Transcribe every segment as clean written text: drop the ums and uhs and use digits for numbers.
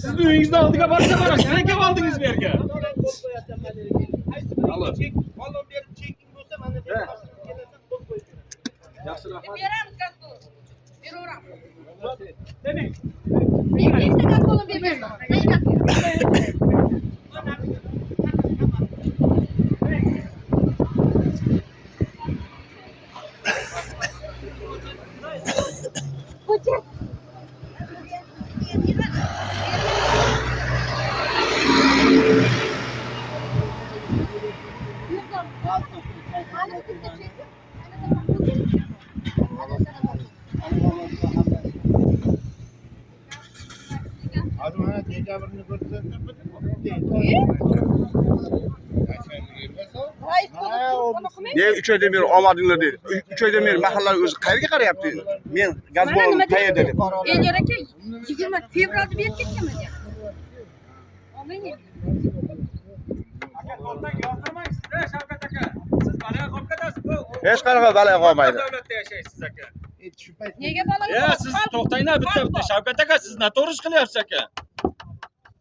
Siz uyingizda oldiga borsa mana shuni kelib oldingiz bu yerga. Allo. Malum berib chekking bo'lsa, mana bu yerga kelasan, qo'l qo'yib beraman. Yaxshi rahmat. Beramiz gazbol. Beraveramiz. Dening. Nechta gazbolni bermayman. Hujjat. Hadi mana tekabirini ko'rsatib Ne 3 oydan beri olmadinglar dedi. 3 oydan beri mahallalar o'zi qayerga qarayapti? Men gazbolni tayyor dedim. Elyor aka 20 fevralda berib ketganman ya. Olmaydi. Aka qo'ldan yozdirmangsiz-da Shavkat aka. Siz balaga qolib ketasiz. Hech qanaqa balo qolmaydi. Davlatda yashaysiz aka. shu payt Nega balaga? Ya siz to'xtanglar bitta Shavkat aka siz noto'g'ri ish qilyapsiz aka.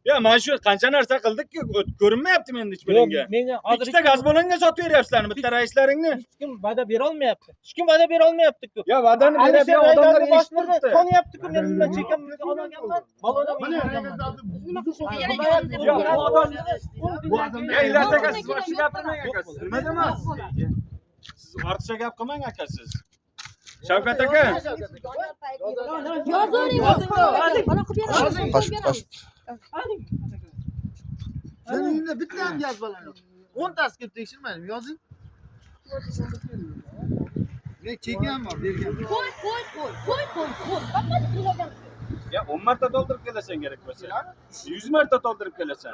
Ya mana shu qancha narsa qildik-ku, ko'rinmayapti menda hech biringa. Menga hozir Ikkita gaz balonga sotib beryapsizlarmi bitta raislaringni? hech kim va'da bera olmayapti. Hech kim va'da bera olmayapti-ku. Ya va'dani beradigan odamlar eshitibdi. Tonyapti-ku, men nima chekamni olganman. Balona Ya Ilyos aka siz boshqa gapirmang aka. Siz nima demasiz? Siz ortiqcha gap qilmang aka siz. Shavkat aka. Yozing. Mana qilib beraman. Qo'sh. Senin uyingda bitta ham gaz balon yo'q. 10 tasi kelib tekshirmadim, yozing. Men chekkan bor, bergan. Qo'y. Faqat qilagan. Ya 10 marta to'ldirib kelasan kerak bo'lsa. 100 marta to'ldirib kelasan.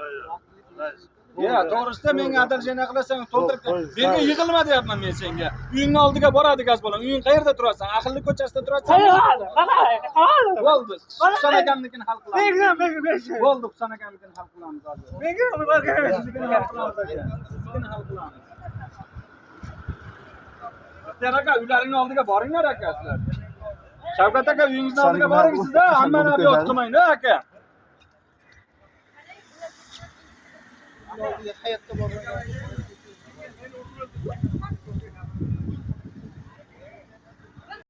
Ya to'g'risida menga adalchana qilasan, to'ldirib. Menga yig'ilma deyapman men senga. Uyingning oldiga boradi gaz balon. Uying qayerda turasan? Aqlli ko'chasida turasan. Bo'ldi. Husan akamnikini hal qilamiz. Bo'ldi, Husan akamnikini hal qilamiz hozir. Siznikini hal qilamiz. Aka aka uylaringning oldiga boringlar aka sizlar. Shavkat aka uyingizning oldiga boring siz-da, hammani olib yot qilmang-da aka. Hayotda bor.